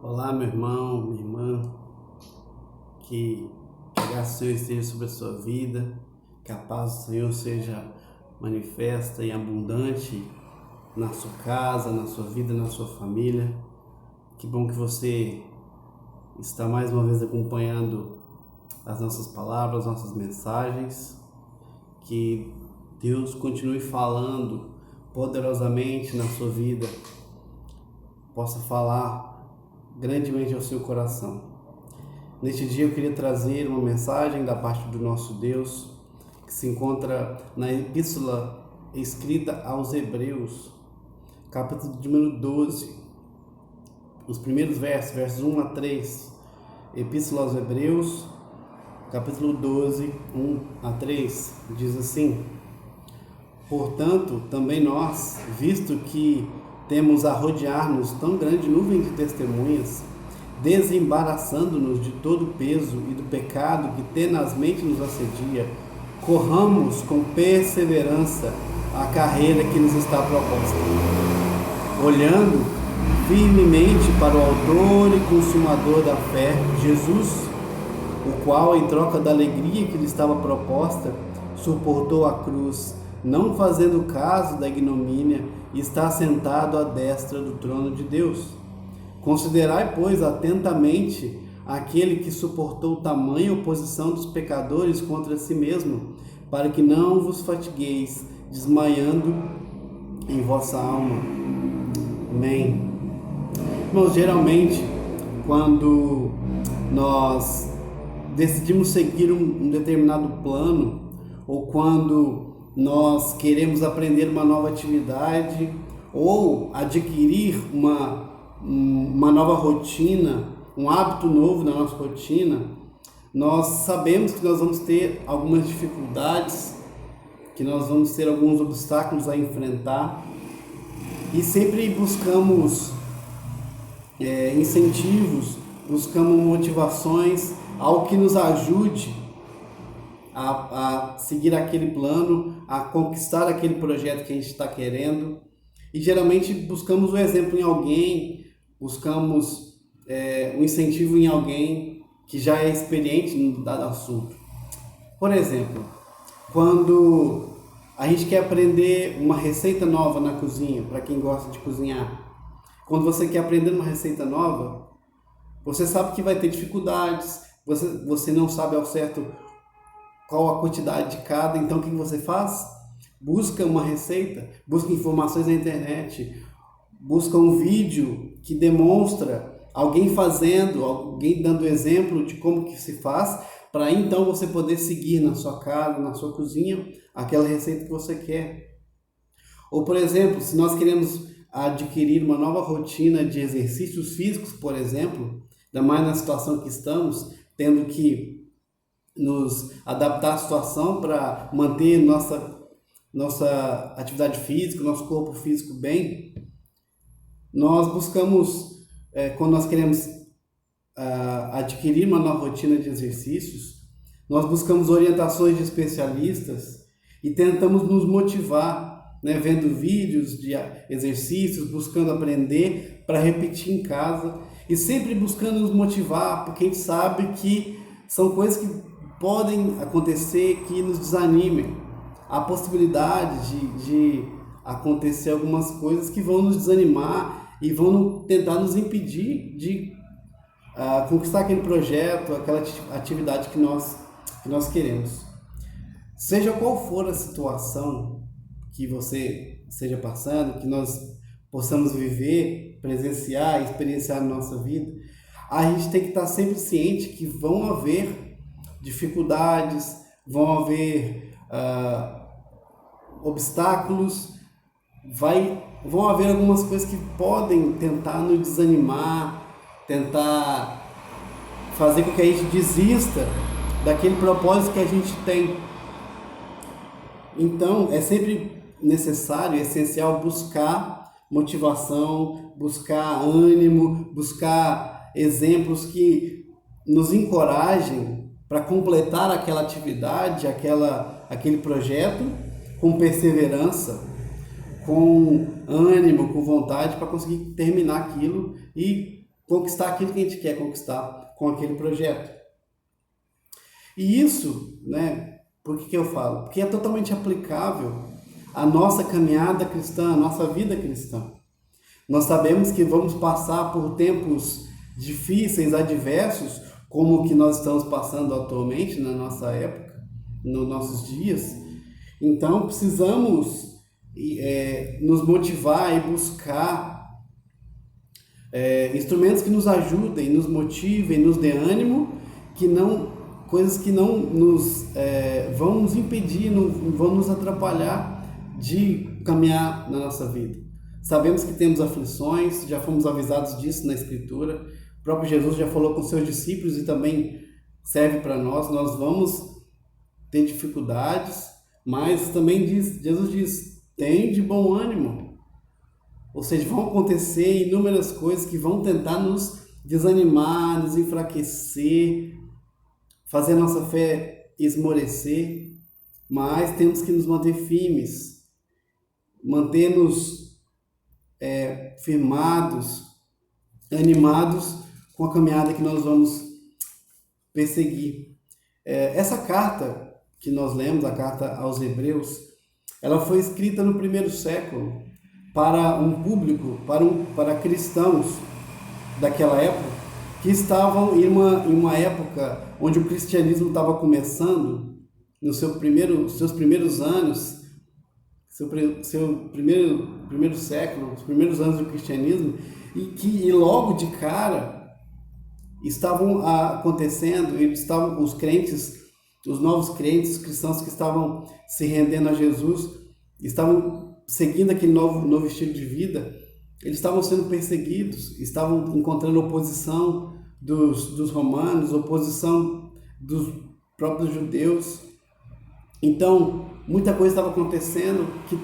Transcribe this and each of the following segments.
Olá, meu irmão, minha irmã, que a graça do Senhor esteja sobre a sua vida, que a paz do Senhor seja manifesta e abundante na sua casa, na sua vida, na sua família. Que bom que você está mais uma vez acompanhando as nossas palavras, as nossas mensagens. Que Deus continue falando poderosamente na sua vida, possa falar grandemente ao seu coração. Neste dia eu queria trazer uma mensagem da parte do nosso Deus, que se encontra na epístola escrita aos Hebreus, capítulo de número 12, os primeiros versos 1 a 3, epístola aos Hebreus, capítulo 12, 1 a 3, diz assim: Portanto, também nós, visto que temos a rodear-nos tão grande nuvem de testemunhas, desembaraçando-nos de todo o peso e do pecado que tenazmente nos assedia, corramos com perseverança a carreira que nos está proposta, olhando firmemente para o autor e consumador da fé, Jesus, o qual, em troca da alegria que lhe estava proposta, suportou a cruz, não fazendo caso da ignomínia, e está sentado à destra do trono de Deus. Considerai, pois, atentamente aquele que suportou tamanha oposição dos pecadores contra si mesmo, para que não vos fatigueis, desmaiando em vossa alma. Amém. Irmãos, geralmente, quando nós decidimos seguir um determinado plano, ou quando nós queremos aprender uma nova atividade, ou adquirir uma nova rotina, um hábito novo na nossa rotina, nós sabemos que nós vamos ter algumas dificuldades, que nós vamos ter alguns obstáculos a enfrentar, e sempre buscamos incentivos, buscamos motivações, algo que nos ajude a seguir aquele plano, a conquistar aquele projeto que a gente está querendo. E geralmente buscamos o exemplo em alguém, buscamos um incentivo em alguém que já é experiente no dado assunto. Por exemplo, quando a gente quer aprender uma receita nova na cozinha, para quem gosta de cozinhar, quando você quer aprender uma receita nova, você sabe que vai ter dificuldades, você não sabe ao certo qual a quantidade de cada, então o que você faz? Busca uma receita, busca informações na internet, busca um vídeo que demonstra alguém fazendo, alguém dando exemplo de como que se faz, para então você poder seguir na sua casa, na sua cozinha, aquela receita que você quer. Ou, por exemplo, se nós queremos adquirir uma nova rotina de exercícios físicos, por exemplo, ainda mais na situação que estamos, tendo que nos adaptar à situação para manter nossa atividade física, nosso corpo físico bem, nós buscamos, quando nós queremos adquirir uma nova rotina de exercícios, nós buscamos orientações de especialistas e tentamos nos motivar, vendo vídeos de exercícios, buscando aprender para repetir em casa e sempre buscando nos motivar, porque a gente sabe que são coisas que podem acontecer que nos desanimem. Há possibilidade de acontecer algumas coisas que vão nos desanimar e vão tentar nos impedir de conquistar aquele projeto, aquela atividade que nós queremos. Seja qual for a situação que você esteja passando, que nós possamos viver, presenciar, experienciar na nossa vida, a gente tem que estar sempre ciente que vão haver dificuldades, vão haver obstáculos, vão haver algumas coisas que podem tentar nos desanimar, tentar fazer com que a gente desista daquele propósito que a gente tem. Então, é sempre necessário, essencial buscar motivação, buscar ânimo, buscar exemplos que nos encorajem para completar aquela atividade, aquele projeto com perseverança, com ânimo, com vontade, para conseguir terminar aquilo e conquistar aquilo que a gente quer conquistar com aquele projeto. E isso, né, por que eu falo? Porque é totalmente aplicável à nossa caminhada cristã, à nossa vida cristã. Nós sabemos que vamos passar por tempos difíceis, adversos, como o que nós estamos passando atualmente na nossa época, nos nossos dias. Então, precisamos nos motivar e buscar instrumentos que nos ajudem, nos motivem, nos dê ânimo, coisas que não nos vão nos impedir, não vão nos atrapalhar de caminhar na nossa vida. Sabemos que temos aflições, já fomos avisados disso na Escritura. O próprio Jesus já falou com seus discípulos e também serve para nós. Nós vamos ter dificuldades, mas também Jesus diz, tem de bom ânimo. Ou seja, vão acontecer inúmeras coisas que vão tentar nos desanimar, nos enfraquecer, fazer a nossa fé esmorecer, mas temos que nos manter firmes, manter-nos firmados, animados com a caminhada que nós vamos perseguir. Essa carta que nós lemos, a carta aos Hebreus, ela foi escrita no primeiro século para um público, para cristãos daquela época, que estavam em uma época onde o cristianismo estava começando, nos seus primeiros anos, seu primeiro século, os primeiros anos do cristianismo, e logo de cara estavam acontecendo, os crentes, os novos crentes, os cristãos que estavam se rendendo a Jesus, estavam seguindo aquele novo estilo de vida, eles estavam sendo perseguidos, estavam encontrando oposição dos romanos, oposição dos próprios judeus. Então, muita coisa estava acontecendo que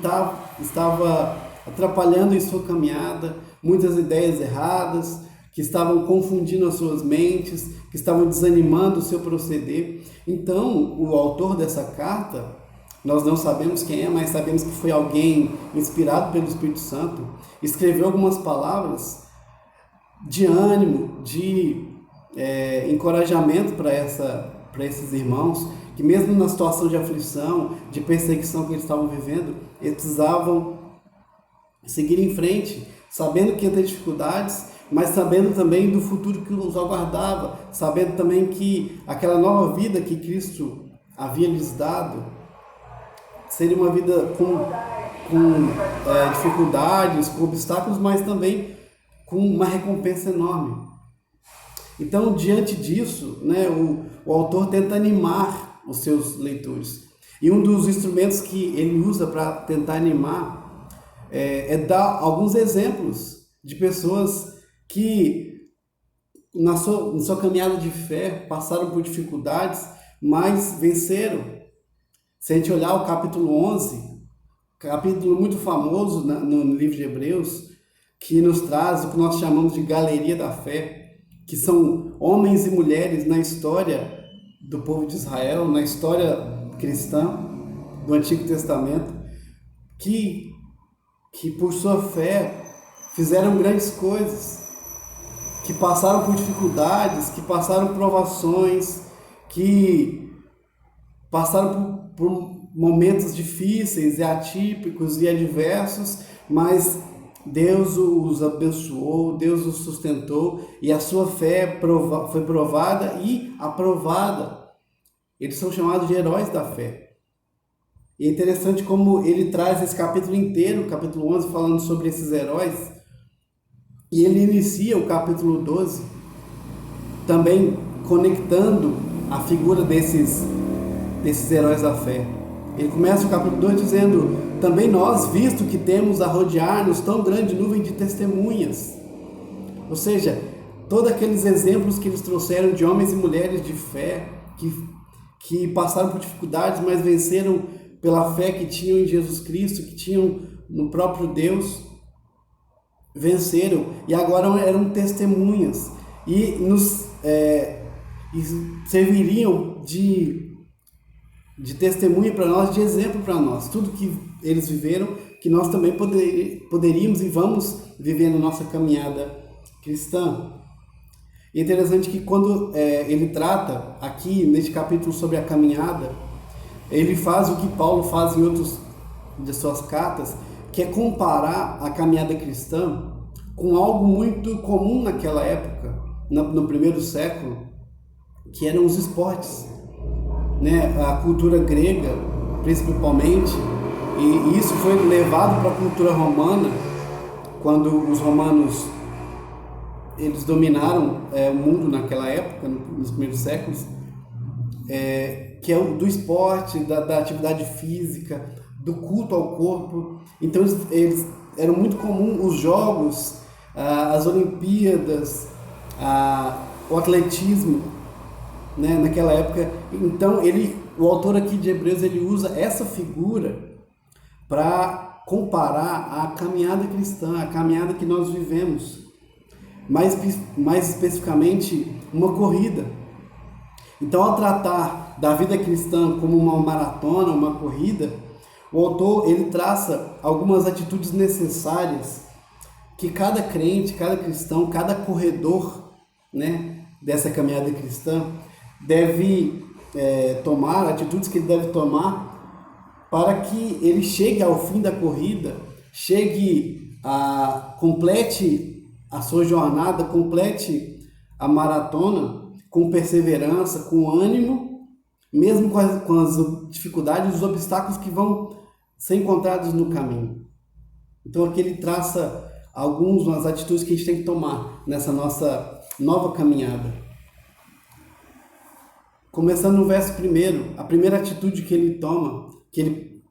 estava atrapalhando em sua caminhada, muitas ideias erradas, que estavam confundindo as suas mentes, que estavam desanimando o seu proceder. Então, o autor dessa carta, nós não sabemos quem é, mas sabemos que foi alguém inspirado pelo Espírito Santo, escreveu algumas palavras de ânimo, de encorajamento para esses irmãos, que mesmo na situação de aflição, de perseguição que eles estavam vivendo, eles precisavam seguir em frente, sabendo que ia ter dificuldades, mas sabendo também do futuro que os aguardava, sabendo também que aquela nova vida que Cristo havia lhes dado seria uma vida com dificuldades, com obstáculos, mas também com uma recompensa enorme. Então, diante disso, né, o autor tenta animar os seus leitores. E um dos instrumentos que ele usa para tentar animar é dar alguns exemplos de pessoas que, na sua caminhada de fé, passaram por dificuldades, mas venceram. Se a gente olhar o capítulo 11, capítulo muito famoso no livro de Hebreus, que nos traz o que nós chamamos de galeria da fé, que são homens e mulheres na história do povo de Israel, na história cristã do Antigo Testamento, que por sua fé fizeram grandes coisas, que passaram por dificuldades, que passaram por provações, que passaram por momentos difíceis e atípicos e adversos, mas Deus os abençoou, Deus os sustentou e a sua fé foi provada e aprovada. Eles são chamados de heróis da fé. E é interessante como ele traz esse capítulo inteiro, capítulo 11, falando sobre esses heróis. E ele inicia o capítulo 12 também conectando a figura desses heróis da fé. Ele começa o capítulo 2 dizendo: também nós, visto que temos a rodear-nos tão grande nuvem de testemunhas. Ou seja, todos aqueles exemplos que eles trouxeram de homens e mulheres de fé, que passaram por dificuldades, mas venceram pela fé que tinham em Jesus Cristo, que tinham no próprio Deus, venceram e agora eram testemunhas e serviriam de testemunha para nós, de exemplo para nós. Tudo que eles viveram, que nós também poderíamos e vamos viver na nossa caminhada cristã. E é interessante que quando ele trata aqui neste capítulo sobre a caminhada, ele faz o que Paulo faz em outros de suas cartas, que é comparar a caminhada cristã com algo muito comum naquela época, no primeiro século, que eram os esportes, né? A cultura grega, principalmente, e isso foi levado para a cultura romana, quando os romanos eles dominaram o mundo naquela época, nos primeiros séculos, que é o do esporte, da atividade física, do culto ao corpo. Então eles eram muito comum os jogos, as Olimpíadas, o atletismo, né, naquela época. Então o autor aqui de Hebreus, ele usa essa figura para comparar a caminhada cristã, a caminhada que nós vivemos, mais especificamente uma corrida. Então, ao tratar da vida cristã como uma maratona, uma corrida, o autor ele traça algumas atitudes necessárias que cada crente, cada cristão, cada corredor, né, dessa caminhada cristã deve tomar, atitudes que ele deve tomar para que ele chegue ao fim da corrida, complete a sua jornada, complete a maratona com perseverança, com ânimo, mesmo com as dificuldades, os obstáculos que vão ser encontrados no caminho. Então aqui ele traça algumas atitudes que a gente tem que tomar nessa nossa nova caminhada. Começando no verso 1, a primeira atitude que ele toma, que ele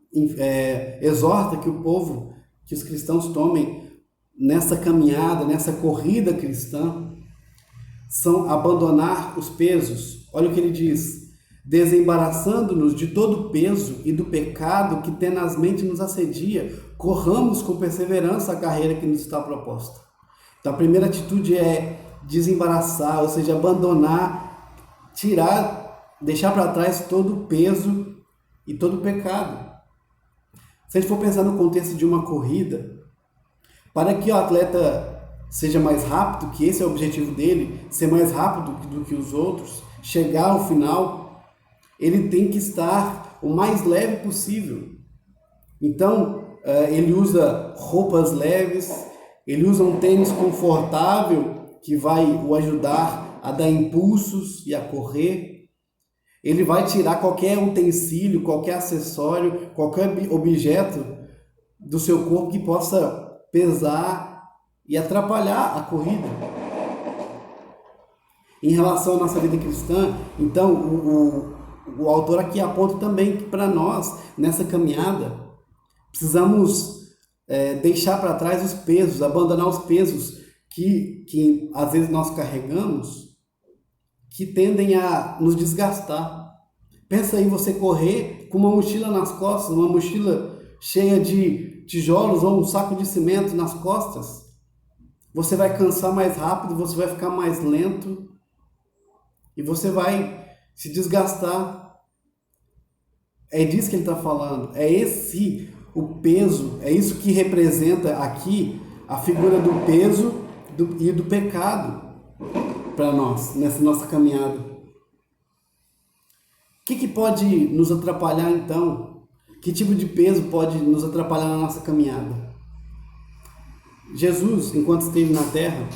exorta que o povo, que os cristãos tomem nessa caminhada, nessa corrida cristã, são abandonar os pesos. Olha o que ele diz: desembaraçando-nos de todo o peso e do pecado que tenazmente nos assedia, corramos com perseverança a carreira que nos está proposta. Então a primeira atitude é desembaraçar, ou seja, abandonar, tirar, deixar para trás todo o peso e todo o pecado. Se a gente for pensar no contexto de uma corrida, para que o atleta seja mais rápido, que esse é o objetivo dele, ser mais rápido do que os outros, chegar ao final, ele tem que estar o mais leve possível. Então, ele usa roupas leves, ele usa um tênis confortável que vai o ajudar a dar impulsos e a correr. Ele vai tirar qualquer utensílio, qualquer acessório, qualquer objeto do seu corpo que possa pesar e atrapalhar a corrida. Em relação à nossa vida cristã, então, o autor aqui aponta também que para nós, nessa caminhada, precisamos deixar para trás os pesos, abandonar os pesos que às vezes nós carregamos, que tendem a nos desgastar. Pensa aí você correr com uma mochila nas costas, uma mochila cheia de tijolos ou um saco de cimento nas costas. Você vai cansar mais rápido, você vai ficar mais lento e você vai se desgastar. É disso que ele está falando. É esse o peso, é isso que representa aqui a figura do peso e do pecado para nós, nessa nossa caminhada. O que pode nos atrapalhar então? Que tipo de peso pode nos atrapalhar na nossa caminhada? Jesus, enquanto esteve na terra,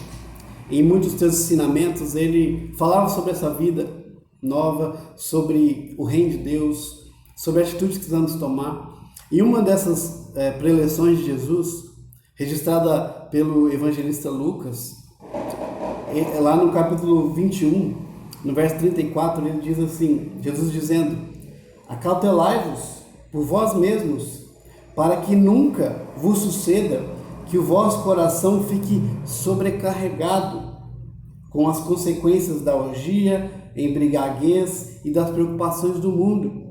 em muitos dos seus ensinamentos, ele falava sobre essa vida nova, sobre o reino de Deus, sobre atitudes que precisamos tomar. E uma dessas preleções de Jesus, registrada pelo evangelista Lucas, lá no capítulo 21, no verso 34, ele diz assim, Jesus dizendo: acautelai-vos por vós mesmos, para que nunca vos suceda que o vosso coração fique sobrecarregado com as consequências da orgia, embriaguez e das preocupações do mundo.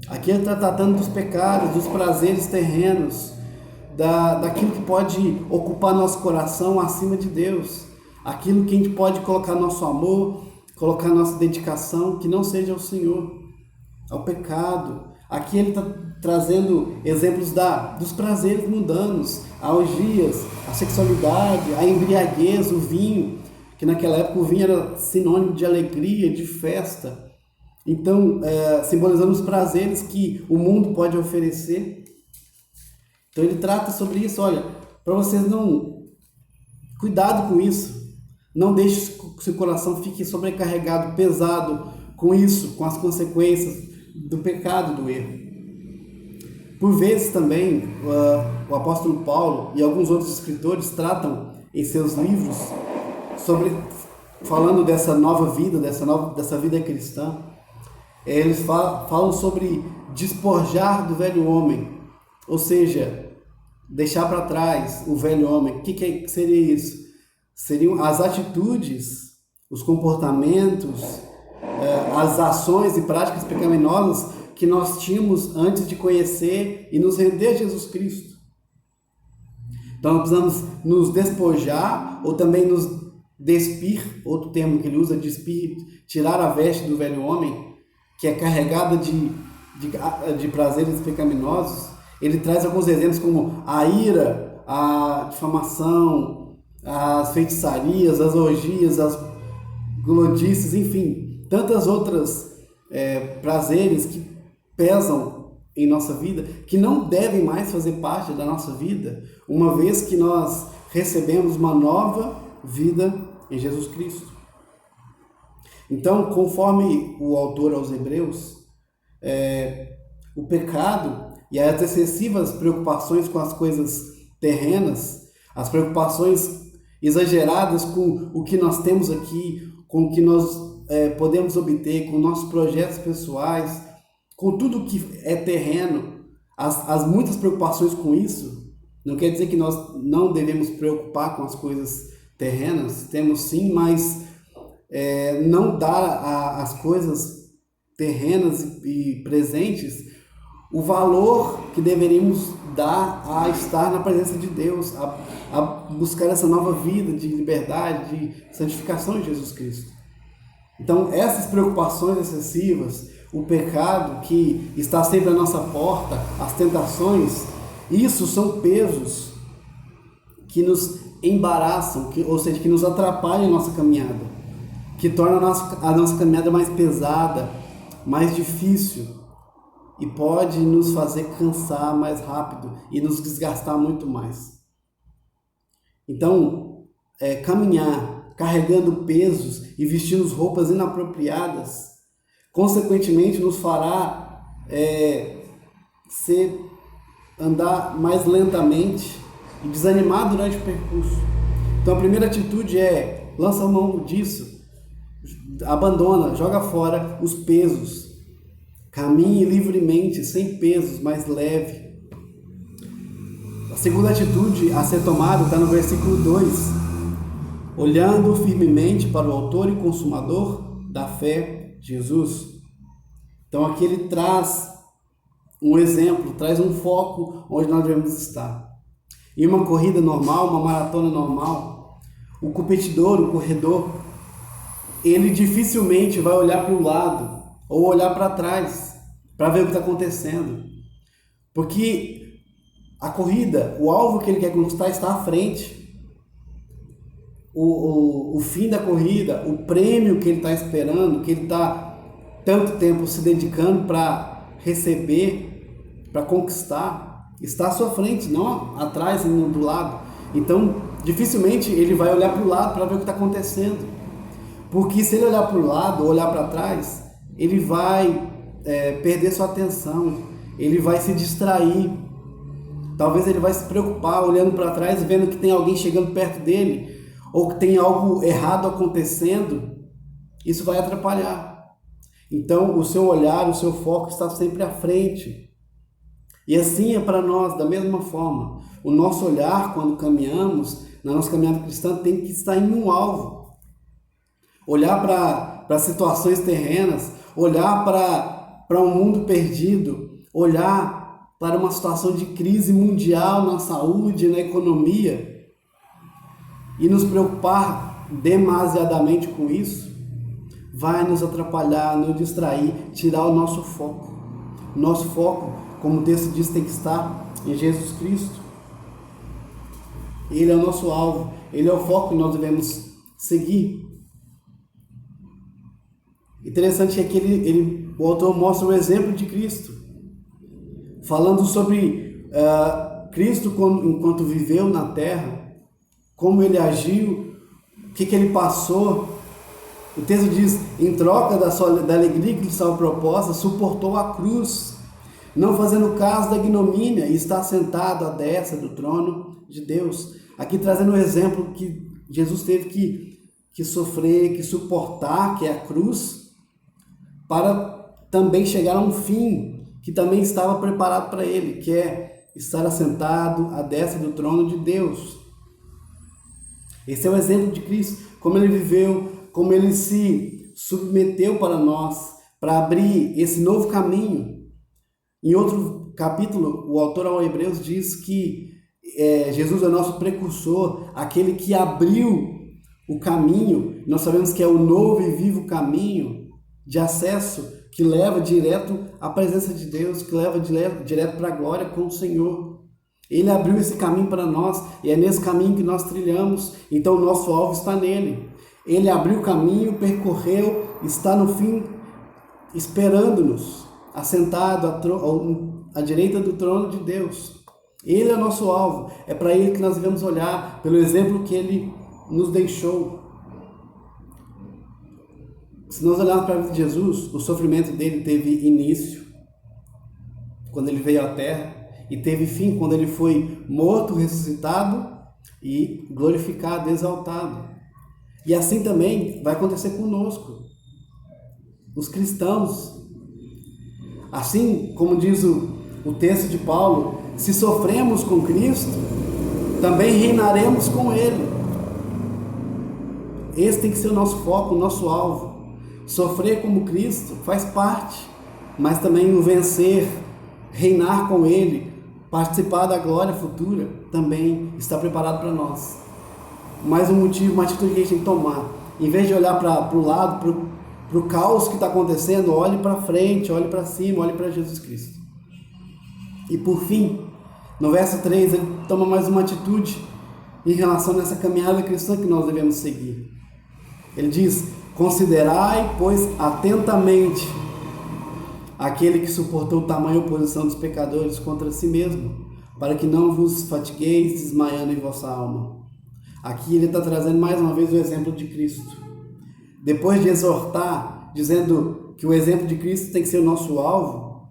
Aqui ele está tratando dos pecados, dos prazeres terrenos, daquilo que pode ocupar nosso coração acima de Deus, aquilo que a gente pode colocar nosso amor, colocar nossa dedicação, que não seja ao Senhor, ao pecado. Aqui ele está trazendo exemplos dos prazeres mundanos, a orgias, a sexualidade, a embriaguez, o vinho, que naquela época o vinho era sinônimo de alegria, de festa. Então, simbolizando os prazeres que o mundo pode oferecer. Então ele trata sobre isso, olha, para vocês não... Cuidado com isso. Não deixe que seu coração fique sobrecarregado, pesado com isso, com as consequências do pecado, do erro. Por vezes também, o apóstolo Paulo e alguns outros escritores tratam em seus livros falando dessa nova vida, dessa vida cristã. Eles falam sobre despojar do velho homem, ou seja, deixar para trás o velho homem. O que seria isso? Seriam as atitudes, os comportamentos, as ações e práticas pecaminosas que nós tínhamos antes de conhecer e nos render a Jesus Cristo. Então nós precisamos nos despojar, ou também nos despir, outro termo que ele usa, despir, tirar a veste do velho homem, que é carregada de prazeres pecaminosos. Ele traz alguns exemplos como a ira, a difamação, as feitiçarias, as orgias, as glodices, enfim, tantas outras prazeres que pesam em nossa vida, que não devem mais fazer parte da nossa vida, uma vez que nós recebemos uma nova vida em Jesus Cristo. Então, conforme o autor aos Hebreus, o pecado e as excessivas preocupações com as coisas terrenas, as preocupações exageradas com o que nós temos aqui, com o que nós podemos obter, com nossos projetos pessoais, com tudo que é terreno, as muitas preocupações com isso, não quer dizer que nós não devemos preocupar com as coisas terrenas, temos sim, mas não dar às coisas terrenas e presentes o valor que deveríamos dar a estar na presença de Deus, a buscar essa nova vida de liberdade, de santificação em Jesus Cristo. Então, essas preocupações excessivas, o pecado que está sempre à nossa porta, as tentações, isso são pesos que nos embaraçam, ou seja, que nos atrapalham a nossa caminhada, que tornam a nossa caminhada mais pesada, mais difícil, e pode nos fazer cansar mais rápido e nos desgastar muito mais. Então, caminhar carregando pesos e vestindo roupas inapropriadas, consequentemente nos fará andar mais lentamente e desanimar durante o percurso. Então a primeira atitude lança mão disso, abandona, joga fora os pesos. Caminhe livremente, sem pesos, mais leve. A segunda atitude a ser tomada está no versículo 2. Olhando firmemente para o autor e consumador da fé, Jesus. Então aqui ele traz um exemplo, traz um foco onde nós devemos estar. Em uma corrida normal, uma maratona normal, o competidor, o corredor, ele dificilmente vai olhar para o lado ou olhar para trás, para ver o que está acontecendo. Porque a corrida, o alvo que ele quer conquistar está à frente. O fim da corrida, o prêmio que ele está esperando, que ele está tanto tempo se dedicando para receber, para conquistar, está à sua frente, não atrás e do lado. Então, dificilmente ele vai olhar para o lado para ver o que está acontecendo. Porque se ele olhar para o lado ou olhar para trás, ele vai perder sua atenção, ele vai se distrair. Talvez ele vai se preocupar olhando para trás, vendo que tem alguém chegando perto dele, ou que tem algo errado acontecendo. Isso vai atrapalhar. Então, o seu olhar, o seu foco está sempre à frente. E assim é para nós, da mesma forma. O nosso olhar, quando caminhamos, na nossa caminhada cristã, tem que estar em um alvo. Olhar para situações terrenas, olhar para um mundo perdido, olhar para uma situação de crise mundial na saúde, na economia, e nos preocupar demasiadamente com isso, vai nos atrapalhar, nos distrair, tirar o nosso foco. Nosso foco, como o texto diz, tem que estar em Jesus Cristo. Ele é o nosso alvo, ele é o foco que nós devemos seguir. Interessante é que o autor mostra o exemplo de Cristo, falando sobre Cristo enquanto viveu na terra, como ele agiu, o que ele passou. O texto diz, em troca da alegria que lhe estava proposta, suportou a cruz, não fazendo caso da ignomínia, e está sentado à destra do trono de Deus. Aqui trazendo um exemplo que Jesus teve que sofrer, que suportar, que é a cruz, para também chegar a um fim que também estava preparado para ele, que é estar assentado à destra do trono de Deus. Esse é o exemplo de Cristo, como ele viveu, como ele se submeteu para nós, para abrir esse novo caminho. Em outro capítulo, o autor aos Hebreus diz que Jesus é nosso precursor, aquele que abriu o caminho. Nós sabemos que é o novo e vivo caminho de acesso que leva direto à presença de Deus, que leva direto para a glória com o Senhor. Ele abriu esse caminho para nós e é nesse caminho que nós trilhamos, então o nosso alvo está nele. Ele abriu o caminho, percorreu, está no fim esperando-nos, assentado à direita do trono de Deus. Ele é o nosso alvo, é para ele que nós devemos olhar, pelo exemplo que ele nos deixou. Se nós olharmos para a vida de Jesus, o sofrimento dele teve início, quando ele veio à terra, e teve fim, quando ele foi morto, ressuscitado e glorificado, exaltado. E assim também vai acontecer conosco, os cristãos. Assim como diz o texto de Paulo, se sofremos com Cristo, também reinaremos com Ele. Esse tem que ser o nosso foco, o nosso alvo. Sofrer como Cristo faz parte, mas também o vencer, reinar com Ele, participar da glória futura, também está preparado para nós. Mais um motivo, uma atitude que a gente tem que tomar. Em vez de olhar para o lado, para o caos que está acontecendo, olhe para frente, olhe para cima, olhe para Jesus Cristo. E por fim, no verso 3, ele toma mais uma atitude em relação a essa caminhada cristã que nós devemos seguir. Ele diz, considerai, pois, atentamente aquele que suportou tamanha oposição dos pecadores contra si mesmo, para que não vos fatigueis desmaiando em vossa alma. Aqui ele está trazendo mais uma vez o exemplo de Cristo. Depois de exortar, dizendo que o exemplo de Cristo tem que ser o nosso alvo,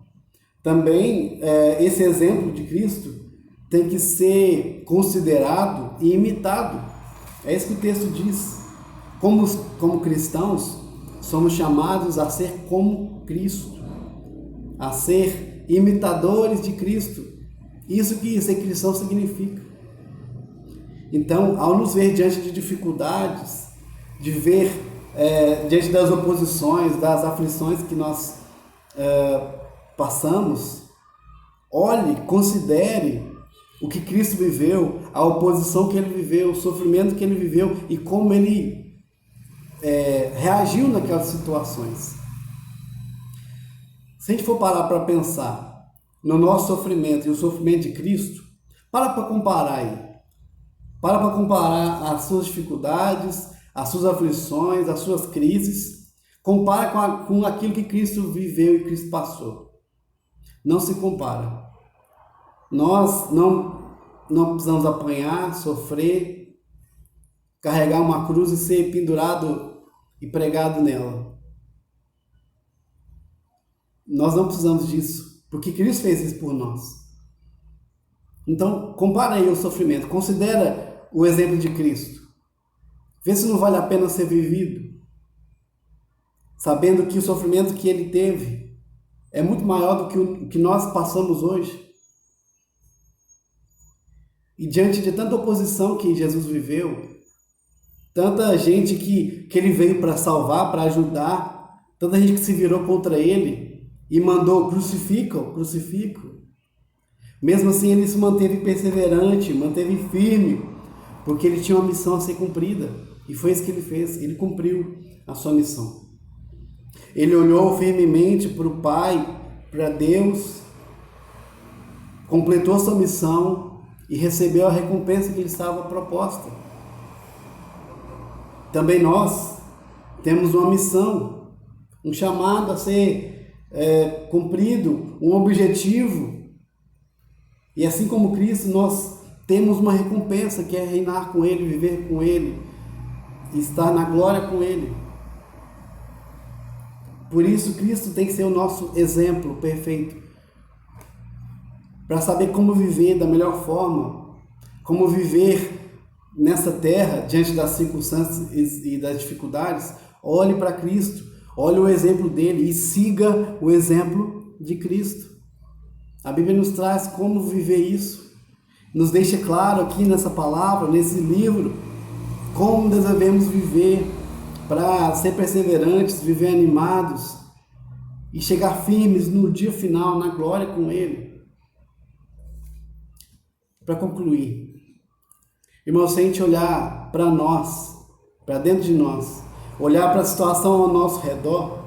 também esse exemplo de Cristo tem que ser considerado e imitado. É isso que o texto diz. Como cristãos, somos chamados a ser como Cristo, a ser imitadores de Cristo. Isso que ser cristão significa. Então, ao nos ver diante de dificuldades, de ver diante das oposições, das aflições que nós passamos, olhe, considere o que Cristo viveu, a oposição que ele viveu, o sofrimento que ele viveu e como ele reagiu naquelas situações. Se a gente for parar para pensar no nosso sofrimento e o sofrimento de Cristo, para comparar aí. Para comparar as suas dificuldades, as suas aflições, as suas crises. Compara com aquilo que Cristo viveu e Cristo passou. Não se compara. Nós não precisamos apanhar, sofrer, carregar uma cruz e ser pendurado e pregado nela. Nós não precisamos disso, porque Cristo fez isso por nós. Então, compara aí o sofrimento, considera o exemplo de Cristo. Vê se não vale a pena ser vivido, sabendo que o sofrimento que ele teve é muito maior do que o que nós passamos hoje. E diante de tanta oposição que Jesus viveu, tanta gente que ele veio para salvar, para ajudar, tanta gente que se virou contra ele e mandou crucificam. Mesmo assim ele se manteve perseverante, manteve firme, porque ele tinha uma missão a ser cumprida. E foi isso que ele fez, ele cumpriu a sua missão. Ele olhou firmemente para o Pai, para Deus, completou sua missão e recebeu a recompensa que lhe estava proposta. Também nós temos uma missão, um chamado a ser cumprido, um objetivo. E assim como Cristo, nós temos uma recompensa, que é reinar com Ele, viver com Ele, estar na glória com Ele. Por isso, Cristo tem que ser o nosso exemplo perfeito, para saber como viver da melhor forma, como viver nessa terra, diante das circunstâncias e das dificuldades. Olhe para Cristo, olhe o exemplo dele e siga o exemplo de Cristo. A Bíblia nos traz como viver isso, nos deixa claro aqui nessa palavra, nesse livro, como devemos viver para ser perseverantes, viver animados e chegar firmes no dia final, na glória com Ele. Para concluir, irmão, se a gente olhar para nós, para dentro de nós, olhar para a situação ao nosso redor,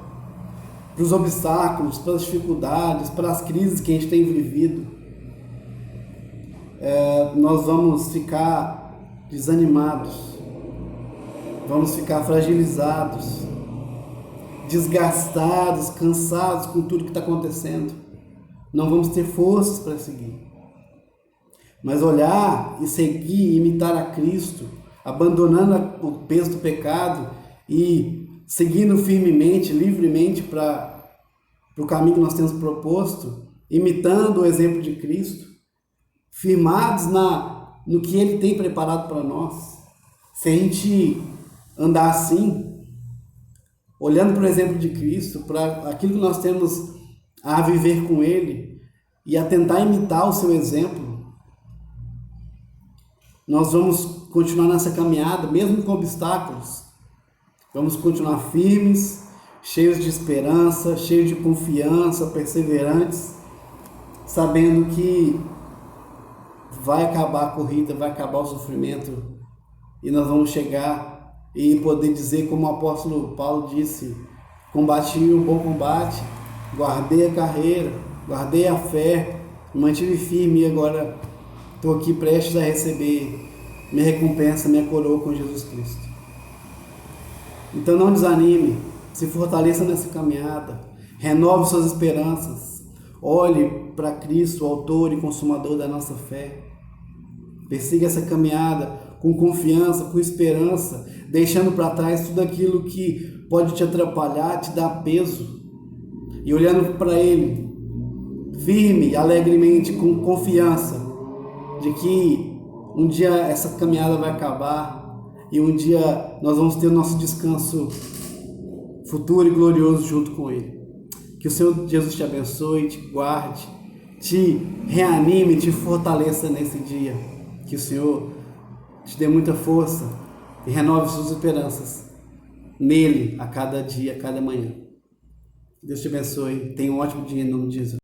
para os obstáculos, para as dificuldades, para as crises que a gente tem vivido, nós vamos ficar desanimados, vamos ficar fragilizados, desgastados, cansados com tudo que está acontecendo. Não vamos ter forças para seguir. Mas olhar e seguir, imitar a Cristo, abandonando o peso do pecado e seguindo firmemente, livremente para o caminho que nós temos proposto, imitando o exemplo de Cristo, firmados no que Ele tem preparado para nós. Se a gente andar assim, olhando para o exemplo de Cristo, para aquilo que nós temos a viver com Ele e a tentar imitar o seu exemplo, nós vamos continuar nessa caminhada, mesmo com obstáculos. Vamos continuar firmes, cheios de esperança, cheios de confiança, perseverantes, sabendo que vai acabar a corrida, vai acabar o sofrimento e nós vamos chegar e poder dizer, como o apóstolo Paulo disse: combati o bom combate, guardei a carreira, guardei a fé, me mantive firme e agora estou aqui prestes a receber minha recompensa, minha coroa com Jesus Cristo. Então não desanime, se fortaleça nessa caminhada, renove suas esperanças, olhe para Cristo, o autor e consumador da nossa fé. Persiga essa caminhada com confiança, com esperança, deixando para trás tudo aquilo que pode te atrapalhar, te dar peso, e olhando para Ele, firme, alegremente, com confiança, de que um dia essa caminhada vai acabar e um dia nós vamos ter o nosso descanso futuro e glorioso junto com Ele. Que o Senhor Jesus te abençoe, te guarde, te reanime, te fortaleça nesse dia. Que o Senhor te dê muita força e renove suas esperanças nele a cada dia, a cada manhã. Deus te abençoe. Tenha um ótimo dia em nome de Jesus.